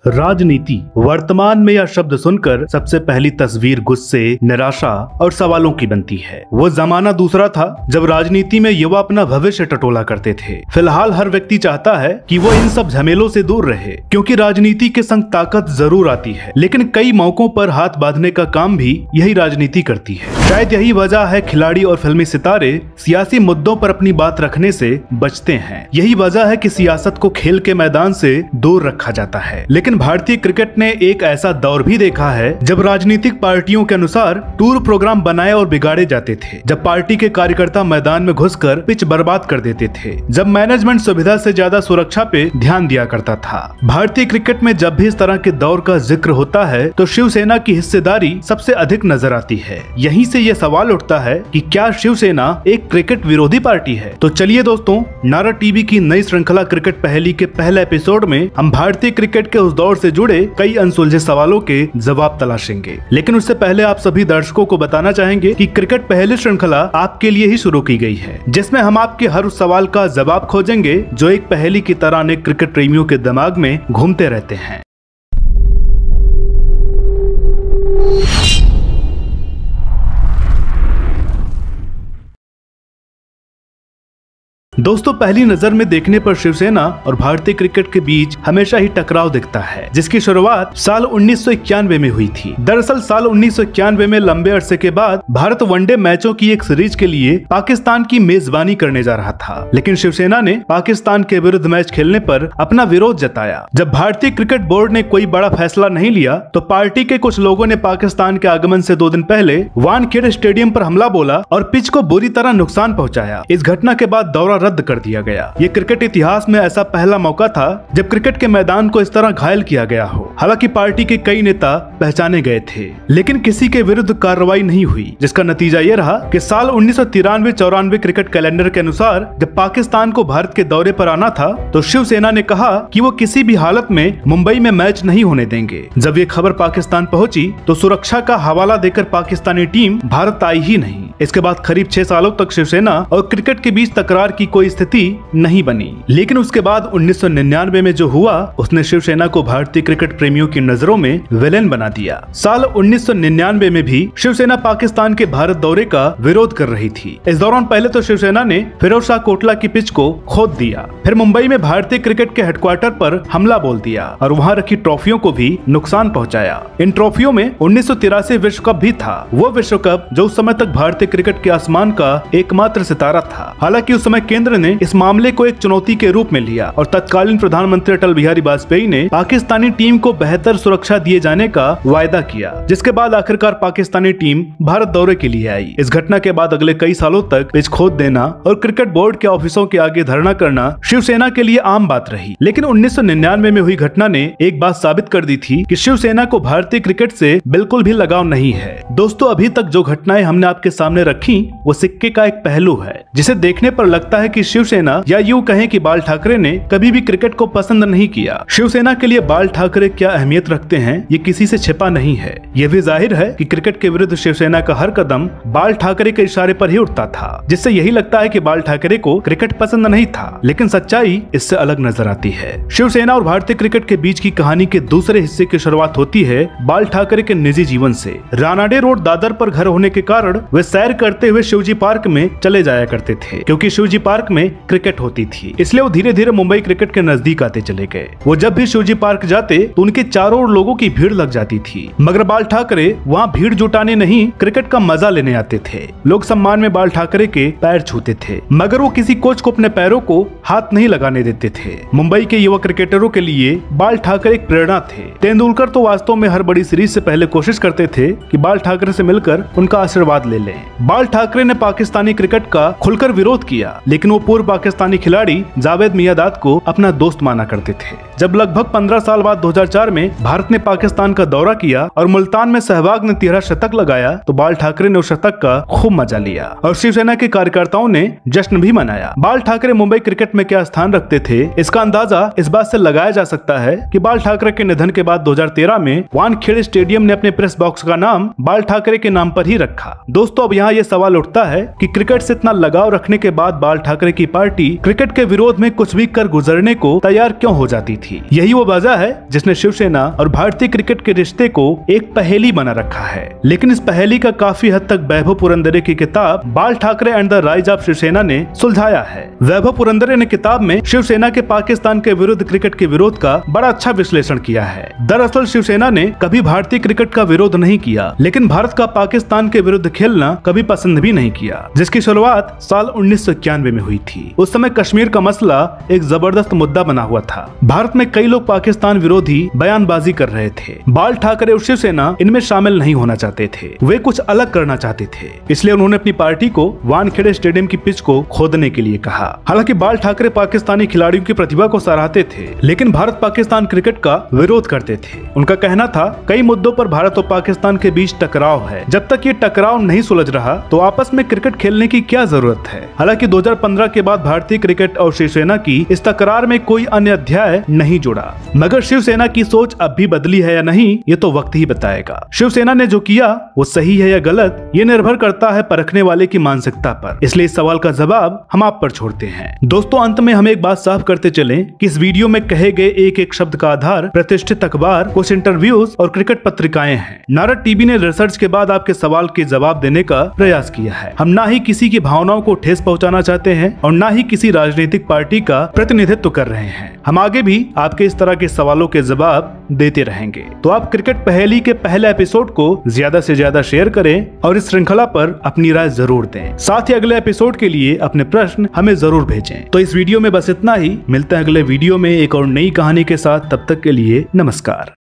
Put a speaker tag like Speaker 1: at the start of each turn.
Speaker 1: राजनीति वर्तमान में यह शब्द सुनकर सबसे पहली तस्वीर गुस्से, निराशा और सवालों की बनती है। वो जमाना दूसरा था जब राजनीति में युवा अपना भविष्य टटोला करते थे। फिलहाल हर व्यक्ति चाहता है कि वो इन सब झमेलों से दूर रहे, क्योंकि राजनीति के संग ताकत जरूर आती है, लेकिन कई मौकों पर हाथ बांधने का काम भी यही राजनीति करती है। शायद यही वजह है खिलाड़ी और फिल्मी सितारे सियासी मुद्दों पर अपनी बात रखने से बचते हैं। यही वजह है कि सियासत को खेल के मैदान से दूर रखा जाता है। लेकिन भारतीय क्रिकेट ने एक ऐसा दौर भी देखा है जब राजनीतिक पार्टियों के अनुसार टूर प्रोग्राम बनाए और बिगाड़े जाते थे, जब पार्टी के कार्यकर्ता मैदान में घुसकर पिच बर्बाद कर देते थे, जब मैनेजमेंट सुविधा से ज्यादा सुरक्षा पे ध्यान दिया करता था। भारतीय क्रिकेट में जब भी इस तरह के दौर का जिक्र होता है तो शिवसेना की हिस्सेदारी सबसे अधिक नजर आती है। यहीं से यह सवाल उठता है कि क्या शिवसेना एक क्रिकेट विरोधी पार्टी है? तो चलिए दोस्तों, नारा टीवी की नई श्रृंखला क्रिकेट पहेली के पहले एपिसोड में हम भारतीय क्रिकेट के उस दौर से जुड़े कई अनसुलझे सवालों के जवाब तलाशेंगे। लेकिन उससे पहले आप सभी दर्शकों को बताना चाहेंगे कि क्रिकेट पहेली श्रृंखला आपके लिए ही शुरू की गई है, जिसमें हम आपके हर उस सवाल का जवाब खोजेंगे जो एक पहेली की तरह अनेक क्रिकेट प्रेमियों के दिमाग में घूमते रहते हैं। दोस्तों, पहली नजर में देखने पर शिवसेना और भारतीय क्रिकेट के बीच हमेशा ही टकराव दिखता है, जिसकी शुरुआत साल 1991 में हुई थी। दरअसल साल 1991 में लंबे अरसे के बाद भारत वनडे मैचों की एक सीरीज के लिए पाकिस्तान की मेजबानी करने जा रहा था, लेकिन शिवसेना ने पाकिस्तान के विरुद्ध मैच खेलने पर अपना विरोध जताया। जब भारतीय क्रिकेट बोर्ड ने कोई बड़ा फैसला नहीं लिया तो पार्टी के कुछ लोगों ने पाकिस्तान के आगमन से 2 दिन पहले वानखेड़े स्टेडियम पर हमला बोला और पिच को बुरी तरह नुकसान पहुंचाया। इस घटना के बाद दौरा रद्द कर दिया गया। ये क्रिकेट इतिहास में ऐसा पहला मौका था जब क्रिकेट के मैदान को इस तरह घायल किया गया हो। हालांकि पार्टी के कई नेता पहचाने गए थे, लेकिन किसी के विरुद्ध कार्रवाई नहीं हुई, जिसका नतीजा ये रहा कि साल 1993-94 क्रिकेट कैलेंडर के अनुसार जब पाकिस्तान को भारत के दौरे पर आना था तो शिवसेना ने कहा कि वो किसी भी हालत में मुंबई में मैच नहीं होने देंगे। जब ये खबर पाकिस्तान पहुंची तो सुरक्षा का हवाला देकर पाकिस्तानी टीम भारत आई ही नहीं। इसके बाद करीब 6 सालों तक शिवसेना और क्रिकेट के बीच तकरार की कोई स्थिति नहीं बनी। लेकिन उसके बाद 1999 में जो हुआ उसने शिवसेना को भारतीय क्रिकेट प्रेमियों की नजरों में विलेन बना दिया। साल 1999 में भी शिवसेना पाकिस्तान के भारत दौरे का विरोध कर रही थी। इस दौरान पहले तो शिवसेना ने फिरोजशाह कोटला की पिच को खोद दिया, फिर मुंबई में भारतीय क्रिकेट के हेडक्वार्टर पर हमला बोल दिया और वहां रखी ट्रॉफियों को भी नुकसान पहुंचाया। इन ट्रॉफियों में 1983 विश्व कप भी था, वो विश्व कप जो उस समय तक भारतीय क्रिकेट के आसमान का एकमात्र सितारा था। हालांकि उस समय केंद्र ने इस मामले को एक चुनौती के रूप में लिया और तत्कालीन प्रधानमंत्री अटल बिहारी वाजपेयी ने पाकिस्तानी टीम को बेहतर सुरक्षा दिए जाने का वायदा किया, जिसके बाद आखिरकार पाकिस्तानी टीम भारत दौरे के लिए आई। इस घटना के बाद अगले कई सालों तक पिच खोद देना और क्रिकेट बोर्ड के ऑफिसों के आगे धरना करना शिवसेना के लिए आम बात रही। लेकिन 1999 में हुई घटना ने एक बात साबित कर दी थी कि शिवसेना को भारतीय क्रिकेट से बिल्कुल भी लगाव नहीं है। दोस्तों, अभी तक जो घटनाएं हमने आपके सामने रखी वो सिक्के का एक पहलू है, जिसे देखने पर लगता है कि शिवसेना या यूं कहें कि बाल ठाकरे ने कभी भी क्रिकेट को पसंद नहीं किया। शिवसेना के लिए बाल ठाकरे क्या अहमियत रखते हैं ये किसी से छिपा नहीं है। यह भी जाहिर है कि क्रिकेट के विरुद्ध शिवसेना का हर कदम बाल ठाकरे के इशारे पर ही उठता था, जिससे यही लगता है कि बाल ठाकरे को क्रिकेट पसंद नहीं था। लेकिन सच्चाई इससे अलग नजर आती है। शिवसेना और भारतीय क्रिकेट के बीच की कहानी के दूसरे हिस्से की शुरुआत होती है बाल ठाकरे के निजी जीवन से। रानाडे रोड दादर पर घर होने के कारण वे सैर करते हुए शिवजी पार्क में चले जाया करते थे, क्योंकि शिवजी पार्क में क्रिकेट होती थी, इसलिए वो धीरे धीरे मुंबई क्रिकेट के नजदीक आते चले गए। वो जब भी शिवजी पार्क जाते तो उनके चारों ओर लोगों की भीड़ लग जाती थी, मगर बाल ठाकरे वहाँ भीड़ जुटाने नहीं, क्रिकेट का मजा लेने आते थे। लोग सम्मान में बाल ठाकरे के पैर छूते थे, मगर वो किसी कोच को अपने पैरों को हाथ नहीं लगाने देते थे। मुंबई के युवा क्रिकेटरों के लिए बाल ठाकरे एक प्रेरणा थे। तेंदुलकर तो वास्तव में हर बड़ी सीरीज से पहले कोशिश करते थे कि बाल ठाकरे से मिलकर उनका आशीर्वाद ले लें। बाल ठाकरे ने पाकिस्तानी क्रिकेट का खुलकर विरोध किया, लेकिन वो पूर्व पाकिस्तानी खिलाड़ी जावेद मियांदाद को अपना दोस्त माना करते थे। जब लगभग 15 साल बाद 2004 में भारत ने पाकिस्तान का दौरा किया और मुल्तान में सहवाग ने 13 शतक लगाया तो बाल ठाकरे ने उस शतक का खूब मजा लिया और शिवसेना के कार्यकर्ताओं ने जश्न भी मनाया। बाल ठाकरे मुंबई क्रिकेट में क्या स्थान रखते थे इसका अंदाजा इस बात से लगाया जा सकता है कि बाल ठाकरे के निधन के बाद 2013 में वानखेड़े स्टेडियम ने अपने प्रेस बॉक्स का नाम बाल ठाकरे के नाम पर ही रखा। दोस्तों, अब यहाँ यहाँ ये सवाल उठता है कि क्रिकेट से इतना लगाव रखने के बाद बाल ठाकरे की पार्टी क्रिकेट के विरोध में कुछ भी कर गुजरने को तैयार क्यों हो जाती थी। यही वो वजह है जिसने शिवसेना और भारतीय क्रिकेट के रिश्ते को एक पहेली बना रखा है। लेकिन इस पहेली का काफी हद तक वैभव पुरंदरे की किताब Bal Thackeray and the rise of Shiv Sena ने सुलझाया है। वैभव पुरंदरे ने किताब में शिवसेना के पाकिस्तान के विरुद्ध क्रिकेट के विरोध का बड़ा अच्छा विश्लेषण किया है। दरअसल शिवसेना ने कभी भारतीय क्रिकेट का विरोध नहीं किया, लेकिन भारत का पाकिस्तान के विरुद्ध खेलना कभी पसंद भी नहीं किया, जिसकी शुरुआत साल 1991 में हुई थी। उस समय कश्मीर का मसला एक जबरदस्त मुद्दा बना हुआ था। भारत में कई लोग पाकिस्तान विरोधी बयानबाजी कर रहे थे। बाल ठाकरे और शिवसेना इनमें शामिल नहीं होना चाहते थे, वे कुछ अलग करना चाहते थे। इसलिए उन्होंने अपनी पार्टी को वानखेड़े स्टेडियम की पिच को खोदने के लिए कहा। हालांकि बाल ठाकरे पाकिस्तानी खिलाड़ियों की प्रतिभा को सराहते थे, लेकिन भारत पाकिस्तान क्रिकेट का विरोध करते थे। उनका कहना था कई मुद्दों पर भारत और पाकिस्तान के बीच टकराव है, जब तक ये टकराव नहीं सुलझ रहा तो आपस में क्रिकेट खेलने की क्या जरूरत है। हालांकि 2015 के बाद भारतीय क्रिकेट और शिवसेना की इस तकरार में कोई अन्य अध्याय नहीं जुड़ा, मगर शिवसेना की सोच अब भी बदली है या नहीं ये तो वक्त ही बताएगा। शिवसेना ने जो किया वो सही है या गलत ये निर्भर करता है परखने वाले की मानसिकता पर। इसलिए इस सवाल का जवाब हम आप पर छोड़ते हैं। दोस्तों, अंत में हम एक बात साफ करते चलें कि इस वीडियो में कहे गए एक एक शब्द का आधार प्रतिष्ठित अखबार, कुछ इंटरव्यूज और क्रिकेट पत्रिकाएं हैं। नारद टीवी ने रिसर्च के बाद आपके सवाल के जवाब देने का प्रयास किया है। हम ना ही किसी की भावनाओं को ठेस पहुंचाना चाहते हैं और ना ही किसी राजनीतिक पार्टी का प्रतिनिधित्व कर रहे हैं। हम आगे भी आपके इस तरह के सवालों के जवाब देते रहेंगे। तो आप क्रिकेट पहेली के पहले एपिसोड को ज्यादा से ज्यादा शेयर करें और इस श्रृंखला पर अपनी राय जरूर दें। साथ ही अगले एपिसोड के लिए अपने प्रश्न हमें जरूर भेजें। तो इस वीडियो में बस इतना ही। मिलते हैं अगले वीडियो में एक और नई कहानी के साथ। तब तक के लिए नमस्कार।